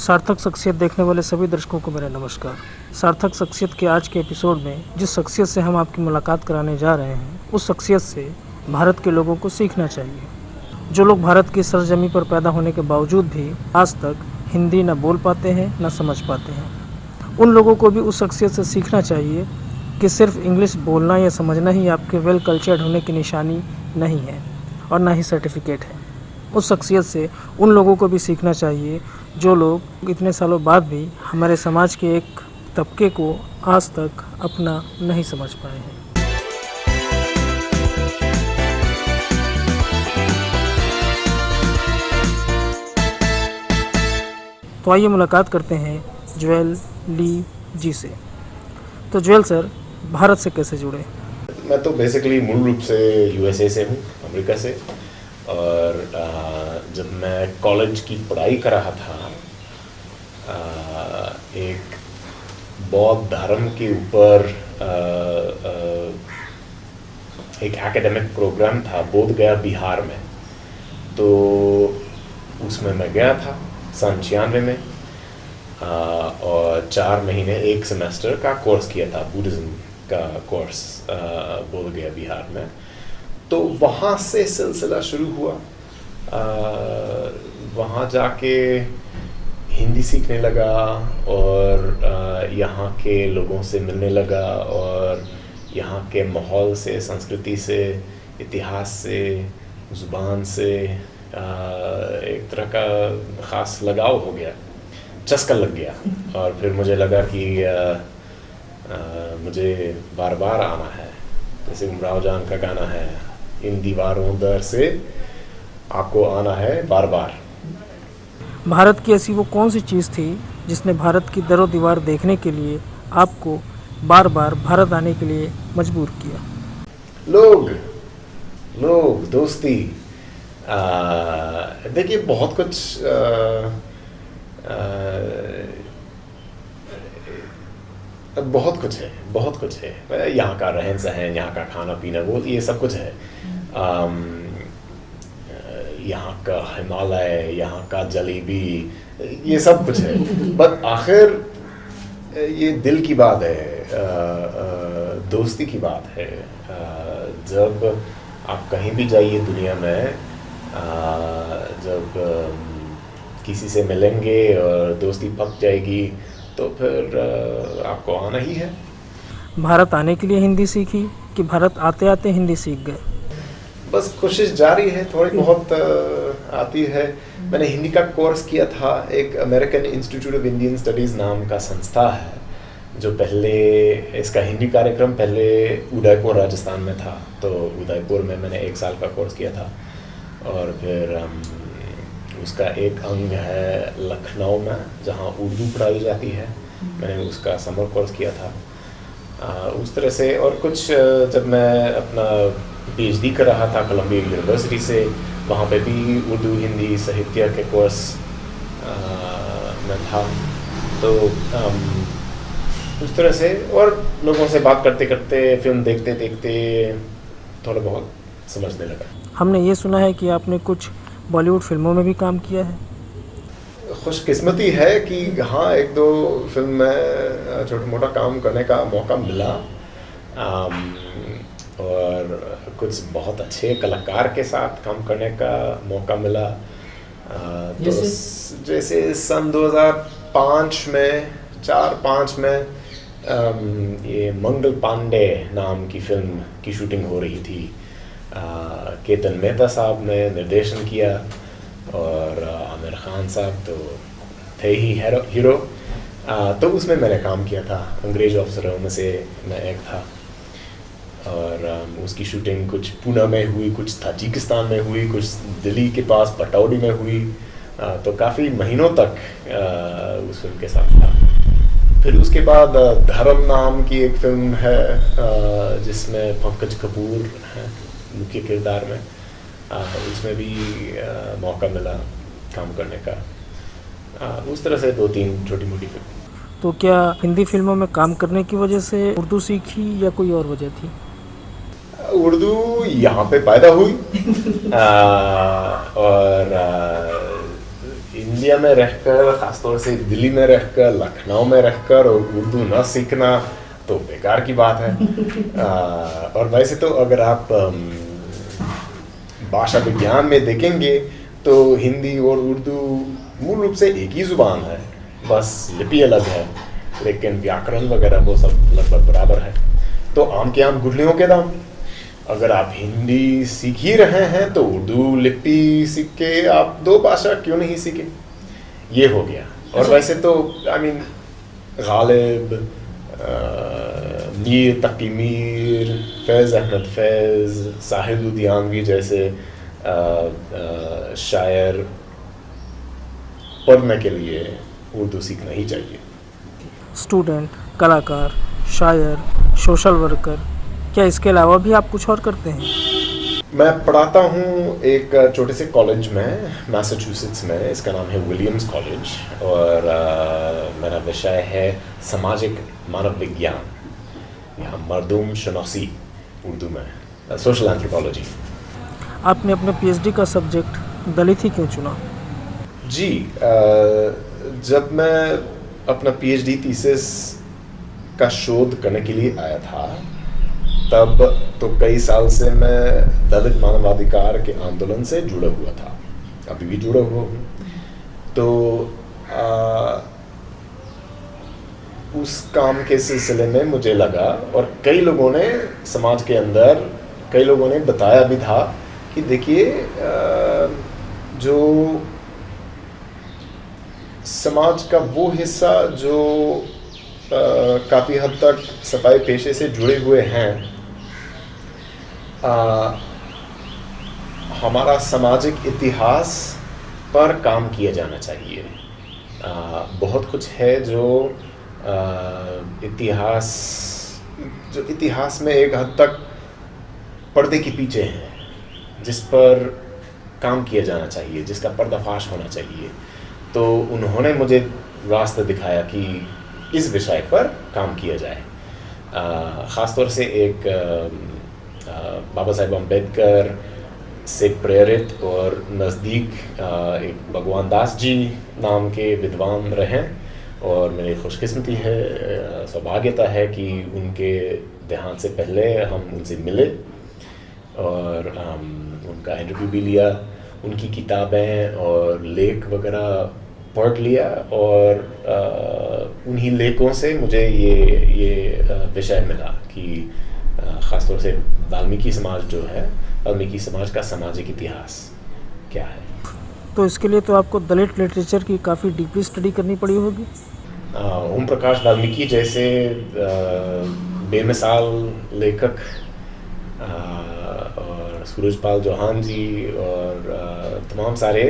सार्थक शख्सियत देखने वाले सभी दर्शकों को मेरा नमस्कार। सार्थक शख्सियत के आज के एपिसोड में जिस शख्सियत से हम आपकी मुलाकात कराने जा रहे हैं, उस शख्सियत से भारत के लोगों को सीखना चाहिए। जो लोग भारत की सरजमी पर पैदा होने के बावजूद भी आज तक हिंदी न बोल पाते हैं न समझ पाते हैं, उन लोगों को भी उस शख्सियत से सीखना चाहिए कि सिर्फ इंग्लिश बोलना या समझना ही आपके वेल कल्चर्ड होने की निशानी नहीं है और ना ही सर्टिफिकेट है। उस शख्सियत से उन लोगों को भी सीखना चाहिए जो लोग इतने सालों बाद भी हमारे समाज के एक तबके को आज तक अपना नहीं समझ पाए हैं। तो आइए मुलाकात करते हैं ज्वेल ली जी से। तो ज्वेल सर, भारत से कैसे जुड़े? मैं तो बेसिकली मूल रूप से यूएसए से हूँ, अमेरिका से। और जब मैं कॉलेज की पढ़ाई कर रहा था, एक बौद्ध धर्म के ऊपर एक एकेडमिक प्रोग्राम था बोध गया बिहार में। तो उसमें मैं गया था सन 96 में और 4 महीने एक सेमेस्टर का कोर्स किया था, बुद्धिज्म का कोर्स बोध गया बिहार में। तो वहाँ से सिलसिला शुरू हुआ। वहाँ जाके हिंदी सीखने लगा और यहाँ के लोगों से मिलने लगा और यहाँ के माहौल से, संस्कृति से, इतिहास से, ज़ुबान से एक तरह का ख़ास लगाव हो गया, चस्का लग गया। और फिर मुझे लगा कि मुझे बार बार आना है। जैसे उमराव जान का गाना है, इन दीवारों दर से आपको आना है बार बार। भारत की ऐसी वो कौन सी चीज़ थी जिसने भारत की दरों दीवार देखने के लिए आपको बार बार भारत आने के लिए मजबूर किया? लोग दोस्ती। देखिए, बहुत कुछ बहुत कुछ है। यहाँ का रहन सहन, यहाँ का खाना पीना, वो ये सब कुछ है। यहाँ का हिमालय, यहाँ का जलेबी, ये सब कुछ है। बट आखिर ये दिल की बात है, दोस्ती की बात है। जब आप कहीं भी जाइए दुनिया में, जब किसी से मिलेंगे और दोस्ती पक जाएगी तो फिर आपको आना ही है। भारत आने के लिए हिंदी सीखी कि भारत आते आते हिंदी सीख गए? बस कोशिश जारी है, थोड़ी बहुत आती है। मैंने हिंदी का कोर्स किया था, एक American institute of Indian studies नाम का संस्था है, जो पहले इसका हिंदी कार्यक्रम पहले उदयपुर राजस्थान में था। तो उदयपुर में मैंने 1 साल का कोर्स किया था। और फिर उसका एक अंग है लखनऊ में, जहाँ उर्दू पढ़ाई जाती है। मैंने उसका समर कोर्स किया था उस तरह से। और कुछ जब मैं अपना पीएचडी कर रहा था कोलंबिया यूनिवर्सिटी से, वहाँ पे भी उर्दू हिंदी साहित्य के कोर्स में था। तो उस तरह से, और लोगों से बात करते करते, फिल्म देखते देखते थोड़ा बहुत समझने लगा। हमने ये सुना है कि आपने कुछ बॉलीवुड फिल्मों में भी काम किया है। खुशकिस्मती है कि हाँ, 1-2 फिल्म में छोटा मोटा काम करने का मौका मिला। और कुछ बहुत अच्छे कलाकार के साथ काम करने का मौका मिला। तो जैसे सन 2005 में, 4-5 में ये मंगल पांडे नाम की फिल्म की शूटिंग हो रही थी। केतन मेहता साहब ने निर्देशन किया और आमिर खान साहब तो थे ही हीरो। तो उसमें मैंने काम किया था। अंग्रेज अफसरों में से मैं एक था। और उसकी शूटिंग कुछ पुणे में हुई, कुछ ताजिकिस्तान में हुई, कुछ दिल्ली के पास पटौदी में हुई। तो काफ़ी महीनों तक उस फिल्म के साथ था। फिर उसके बाद धर्म नाम की एक फिल्म है जिसमें पंकज कपूर है मुख्य किरदार में। उसमें भी मौका मिला काम करने का। उस तरह से 2-3 छोटी मोटी फिल्म। तो क्या हिंदी फिल्मों में काम करने की वजह से उर्दू सीखी या कोई और वजह थी? उर्दू यहाँ पे पैदा हुई और इन इंडिया में रहकर, ख़ासतौर से दिल्ली में रहकर, लखनऊ में रहकर और उर्दू न सीखना तो बेकार की बात है। और वैसे तो अगर आप भाषा विज्ञान में देखेंगे तो हिंदी और उर्दू मूल रूप से एक ही ज़ुबान है, बस लिपि अलग है, लेकिन व्याकरण वगैरह वो सब लगभग बराबर है। तो आम के आम गुठलियों के दाम। अगर आप हिंदी सीख ही रहे हैं तो उर्दू लिपि सीख के आप 2 भाषा क्यों नहीं सीखें, ये हो गया। और वैसे तो गालिब, मीर तकी मीर, फैज़ अहमद फैज़, साहिद लुधियानवी जैसे शायर पढ़ने के लिए उर्दू सीखना ही चाहिए। स्टूडेंट, कलाकार, शायर, सोशल वर्कर, क्या इसके अलावा भी आप कुछ और करते हैं? मैं पढ़ाता हूँ एक छोटे से कॉलेज में मैसाचुसेट्स में, इसका नाम है विलियम्स कॉलेज, और मेरा विषय है सामाजिक मानव विज्ञान या मरदूम शनासी उर्दू में, सोशल एंथ्रोपोलॉजी। आपने अपने पीएचडी का सब्जेक्ट दलित ही क्यों चुना? जी, जब मैं अपना पीएचडी थीसिस का शोध करने के लिए आया था, तब तो कई साल से मैं दलित मानवाधिकार के आंदोलन से जुड़ा हुआ था, अभी भी जुड़ा हुआ हूँ। तो उस काम के सिलसिले में मुझे लगा, और कई लोगों ने समाज के अंदर, कई लोगों ने बताया भी था कि देखिए, जो समाज का वो हिस्सा जो काफ़ी हद तक सफाई पेशे से जुड़े हुए हैं, हमारा सामाजिक इतिहास पर काम किया जाना चाहिए। बहुत कुछ है जो इतिहास में एक हद तक पर्दे के पीछे है, जिस पर काम किया जाना चाहिए, जिसका पर्दाफाश होना चाहिए। तो उन्होंने मुझे रास्ता दिखाया कि इस विषय पर काम किया जाए। ख़ासतौर से एक बाबा साहेब अम्बेडकर से प्रेरित और नज़दीक एक भगवान दास जी नाम के विद्वान रहे, और मेरी खुशकिस्मती है, सौभाग्यता है कि उनके देहांत से पहले हम उनसे मिले और उनका इंटरव्यू भी लिया, उनकी किताबें और लेख वगैरह पढ़ लिया, और उन्हीं लेखों से मुझे ये विषय मिला कि ख़ासतौर से वाल्मीकि समाज जो है, वाल्मीकि समाज का सामाजिक इतिहास क्या है। तो इसके लिए तो आपको दलित लिटरेचर की काफ़ी डीपली स्टडी करनी पड़ी होगी। ओम प्रकाश वाल्मीकि जैसे बेमिसाल लेखक, और सूरजपाल चौहान जी, और तमाम सारे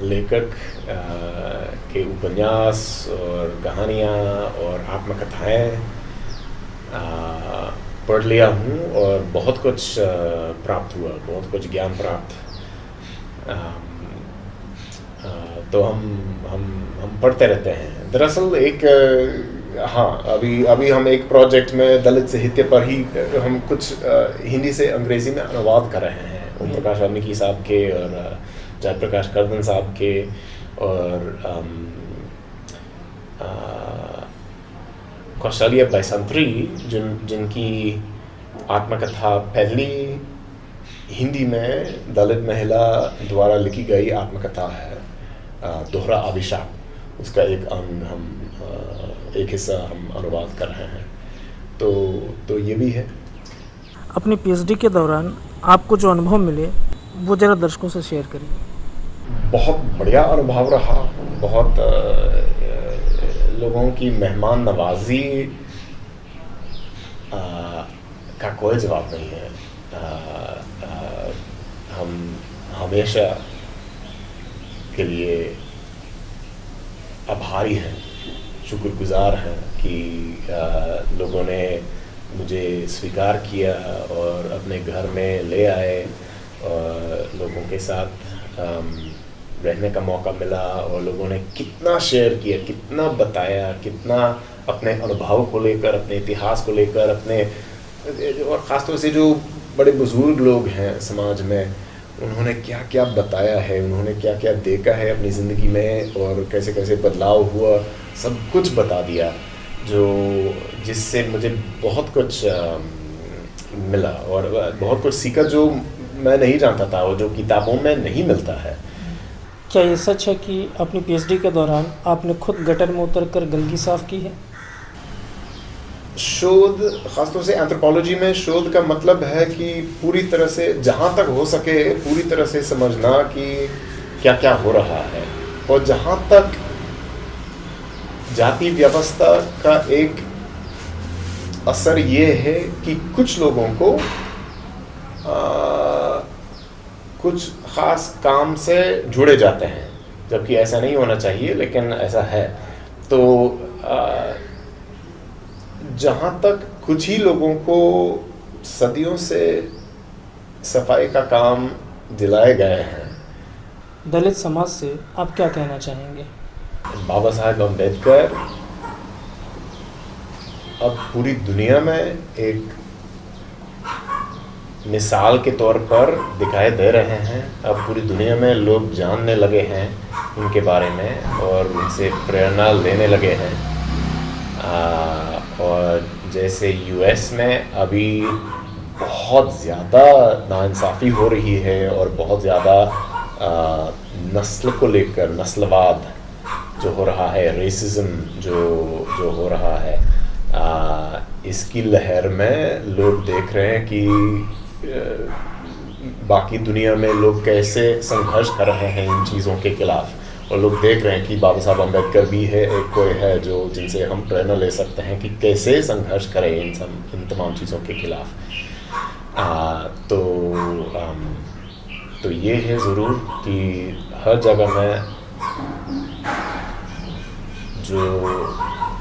लेखक के उपन्यास और कहानियाँ और आत्मकथाएँ पढ़ लिया हूँ, और बहुत कुछ प्राप्त हुआ, बहुत कुछ ज्ञान प्राप्त। तो हम पढ़ते रहते हैं। दरअसल एक अभी हम एक प्रोजेक्ट में दलित साहित्य पर ही हम कुछ हिंदी से अंग्रेज़ी में अनुवाद कर रहे हैं, ओम प्रकाश वाल्मीकि साहब के और जयप्रकाश कर्दन साहब के, और कौशल्या बैसंत्री, जिनकी आत्मकथा पहली हिंदी में दलित महिला द्वारा लिखी गई आत्मकथा है, दोहरा अभिशाप। उसका एक हिस्सा हम अनुवाद कर रहे हैं। तो ये भी है। अपनी पीएचडी के दौरान आपको जो अनुभव मिले वो ज़रा दर्शकों से शेयर करिए। बहुत बढ़िया अनुभव रहा। बहुत लोगों की मेहमान नवाजी का कोई जवाब नहीं है। हम हमेशा के लिए आभारी हैं, शुक्रगुजार हैं कि लोगों ने मुझे स्वीकार किया और अपने घर में ले आए, और लोगों के साथ रहने का मौका मिला, और लोगों ने कितना शेयर किया, कितना बताया, कितना अपने अनुभव को लेकर, अपने इतिहास को लेकर, अपने, और ख़ासतौर से जो बड़े बुज़ुर्ग लोग हैं समाज में, उन्होंने क्या क्या बताया है, उन्होंने क्या क्या देखा है अपनी ज़िंदगी में और कैसे कैसे बदलाव हुआ, सब कुछ बता दिया, जो जिससे मुझे बहुत कुछ मिला और बहुत कुछ सीखा जो मैं नहीं जानता था और जो किताबों में नहीं मिलता है। क्या ये सच है कि अपनी पीएचडी के दौरान आपने खुद गटर में उतरकर गंदगी साफ की है? शोध, ख़ासतौर से एंथ्रोपोलॉजी में शोध का मतलब है कि पूरी तरह से, जहाँ तक हो सके पूरी तरह से समझना कि क्या क्या हो रहा है, और जहाँ तक जाति व्यवस्था का एक असर ये है कि कुछ लोगों को कुछ ख़ास काम से जुड़े जाते हैं, जबकि ऐसा नहीं होना चाहिए, लेकिन ऐसा है। तो जहाँ तक कुछ ही लोगों को सदियों से सफाई का काम दिलाए गए हैं। दलित समाज से आप क्या कहना चाहेंगे? बाबा साहेब अम्बेडकर अब पूरी दुनिया में एक मिसाल के तौर पर दिखाई दे रहे हैं। अब पूरी दुनिया में लोग जानने लगे हैं उनके बारे में और उनसे प्रेरणा लेने लगे हैं। और जैसे यूएस में अभी बहुत ज़्यादा नाइंसाफ़ी हो रही है और बहुत ज़्यादा नस्ल को लेकर नस्लवाद जो हो रहा है, रेसिज्म जो हो रहा है, इसकी लहर में लोग देख रहे हैं कि बाकी दुनिया में लोग कैसे संघर्ष कर रहे हैं इन चीज़ों के खिलाफ़, और लोग देख रहे हैं कि बाबा साहब अम्बेडकर भी है, एक कोई है जो जिनसे हम प्रेरणा ले सकते हैं कि कैसे संघर्ष करें इन तमाम चीज़ों के खिलाफ़। तो ये है ज़रूर कि हर जगह में जो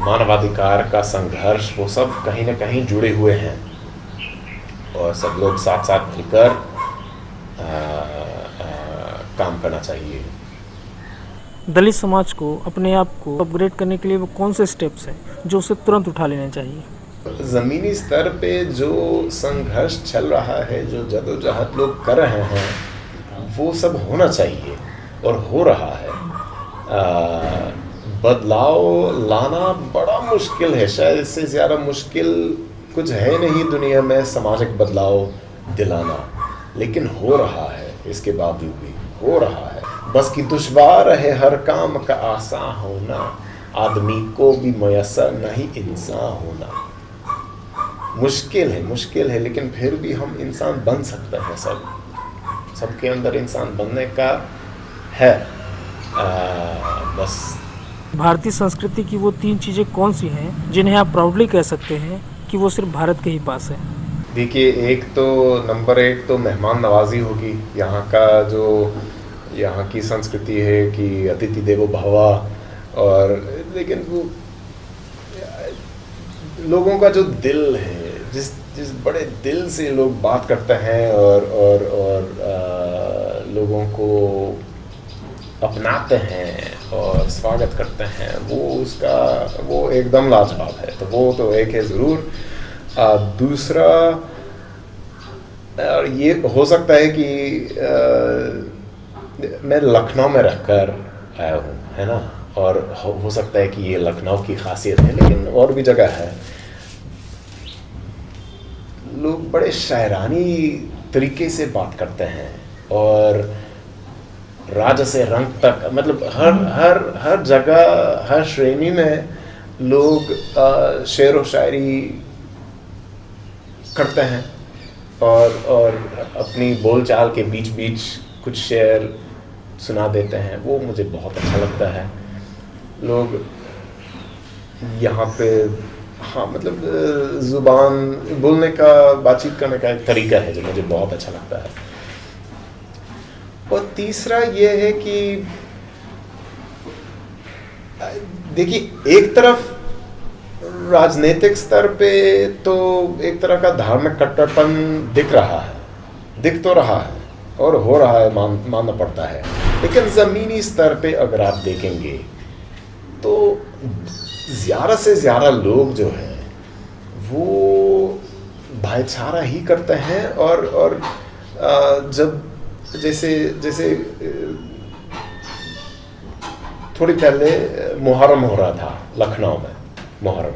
मानवाधिकार का संघर्ष, वो सब कहीं ना कहीं जुड़े हुए हैं और सब लोग साथ साथ मिलकर काम करना चाहिए। दलित समाज को अपने आप को अपग्रेड करने के लिए वो कौन से स्टेप्स हैं जो उसे तुरंत उठा लेने चाहिए? ज़मीनी स्तर पे जो संघर्ष चल रहा है, जो जदोजहद लोग कर रहे हैं, वो सब होना चाहिए और हो रहा है। बदलाव लाना बड़ा मुश्किल है, शायद इससे ज़्यादा मुश्किल कुछ है नहीं दुनिया में सामाजिक बदलाव दिलाना, लेकिन हो रहा है। इसके बावजूद भी हो रहा है। बस कि दुश्वार है हर काम का आसान होना, आदमी को भी मयसर नहीं इंसान होना। मुश्किल है, लेकिन फिर भी हम इंसान बन सकते हैं। सबके अंदर इंसान बनने का है। बस भारतीय संस्कृति की वो 3 चीज़ें कौन सी हैं जिन्हें आप प्राउडली कह सकते हैं कि वो सिर्फ भारत के ही पास है? देखिए, नंबर 1 तो मेहमान नवाजी होगी। यहाँ की संस्कृति है कि अतिथि देवो भव, और लेकिन वो लोगों का जो दिल है, जिस बड़े दिल से लोग बात करते हैं और लोगों को अपनाते हैं और स्वागत करते हैं, वो एकदम लाजवाब है। तो वो तो एक है ज़रूर। दूसरा, और ये हो सकता है कि मैं लखनऊ में रहकर आया हूँ, है ना, और हो सकता है कि ये लखनऊ की खासियत है, लेकिन और भी जगह है। लोग बड़े शायरानी तरीके से बात करते हैं और राज से रंग तक, मतलब हर जगह, हर श्रेणी में लोग शेर व शायरी करते हैं और अपनी बोलचाल के बीच कुछ शेर सुना देते हैं। वो मुझे बहुत अच्छा लगता है। लोग यहाँ पे, हाँ, मतलब ज़ुबान बोलने का, बातचीत करने का एक तरीका है जो मुझे बहुत अच्छा लगता है। और तीसरा ये है कि देखिए, एक तरफ राजनीतिक स्तर पे तो एक तरह का धार्मिक कट्टरपन दिख तो रहा है और हो रहा है, मानना पड़ता है। लेकिन ज़मीनी स्तर पे अगर आप देखेंगे तो ज़्यादा से ज़्यादा लोग जो हैं वो भाईचारा ही करते हैं। और जब जैसे जैसे थोड़ी पहले मुहर्रम हो रहा था लखनऊ में, मुहर्रम,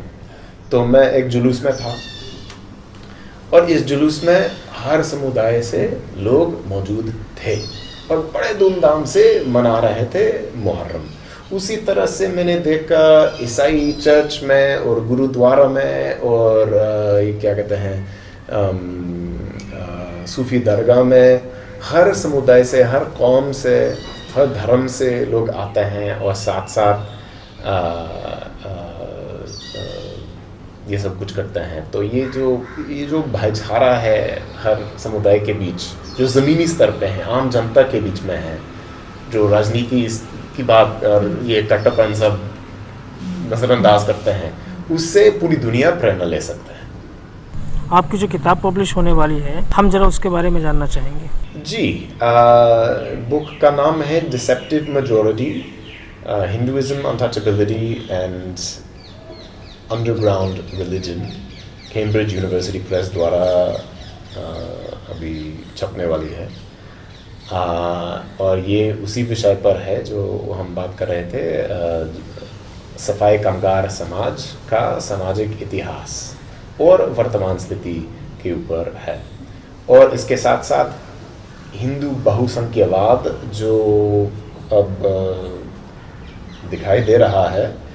तो मैं एक जुलूस में था और इस जुलूस में हर समुदाय से लोग मौजूद थे और बड़े धूमधाम से मना रहे थे मुहर्रम। उसी तरह से मैंने देखा ईसाई चर्च में और गुरुद्वारा में और ये क्या कहते हैं सूफी दरगाह में, हर समुदाय से, हर कौम से, हर धर्म से लोग आते हैं और साथ साथ ये सब कुछ करते हैं। तो ये जो भाईचारा है हर समुदाय के बीच, जो ज़मीनी स्तर पे है, आम जनता के बीच में है, जो राजनीति की बात और ये कट्टरपन सब नज़रअंदाज करते हैं, उससे पूरी दुनिया प्रेरणा ले सकता है। आपकी जो किताब पब्लिश होने वाली है, हम जरा उसके बारे में जानना चाहेंगे। जी, बुक का नाम है deceptive majority, Hinduism, untouchability and underground religion, Cambridge university press द्वारा अभी छपने वाली है। और ये उसी विषय पर है जो हम बात कर रहे थे, सफाई कामगार समाज का सामाजिक इतिहास और वर्तमान स्थिति के ऊपर है। और इसके साथ साथ हिंदू बहुसंख्यवाद जो अब दिखाई दे रहा है,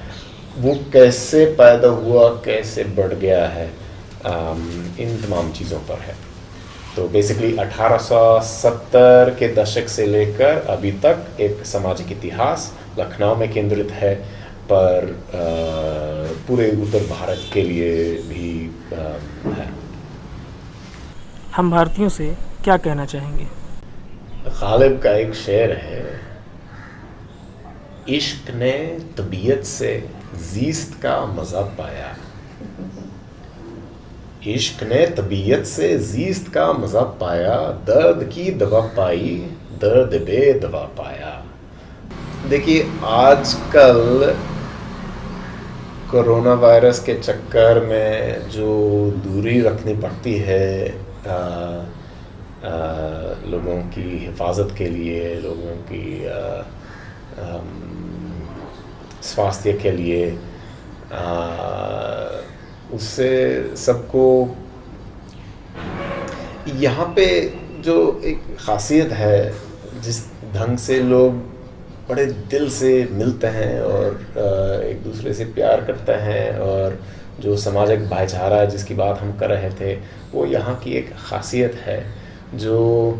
वो कैसे पैदा हुआ, कैसे बढ़ गया है, इन तमाम चीज़ों पर है। तो बेसिकली 1870 के दशक से लेकर अभी तक एक सामाजिक इतिहास लखनऊ में केंद्रित है, पर पूरे उत्तर भारत के लिए भी है। हम भारतीयों से क्या कहना चाहेंगे? गालिब का एक शेर है, इश्क ने तबीयत से ज़ीस्त का मज़ा पाया, इश्क ने तबीयत से ज़ीस्त का मज़ा पाया, दर्द की दवा पाई, दर्द बेदवा पाया। देखिए, आजकल कोरोना वायरस के चक्कर में जो दूरी रखनी पड़ती है लोगों की हिफाजत के लिए, लोगों की स्वास्थ्य के लिए, उससे सबको यहाँ पे जो एक ख़ासियत है, जिस ढंग से लोग बड़े दिल से मिलते हैं और एक दूसरे से प्यार करते हैं, और जो सामाजिक भाईचारा जिसकी बात हम कर रहे थे, वो यहाँ की एक ख़ासियत है, जो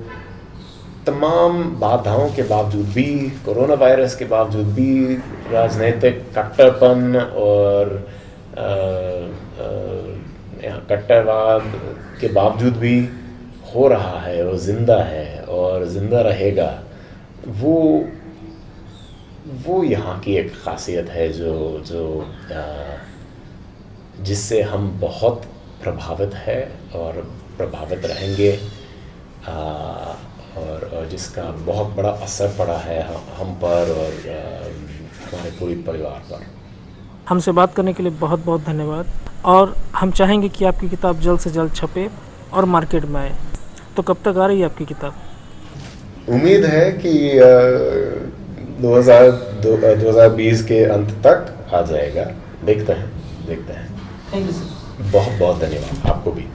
तमाम बाधाओं के बावजूद भी, कोरोना वायरस के बावजूद भी, राजनीतिक कट्टरपन और कट्टरवाद के बावजूद भी हो रहा है और ज़िंदा है और ज़िंदा रहेगा। वो यहाँ की एक ख़ासियत है जो जिससे हम बहुत प्रभावित है और प्रभावित रहेंगे, और जिसका बहुत बड़ा असर पड़ा है हम पर और हमारे पूरे परिवार पर। हमसे बात करने के लिए बहुत बहुत धन्यवाद, और हम चाहेंगे कि आपकी किताब जल्द से जल्द छपे और मार्केट में आए। तो कब तक आ रही है आपकी किताब? उम्मीद है कि 2020 के अंत तक आ जाएगा। देखते हैं। Thank you sir. बहुत बहुत धन्यवाद आपको भी।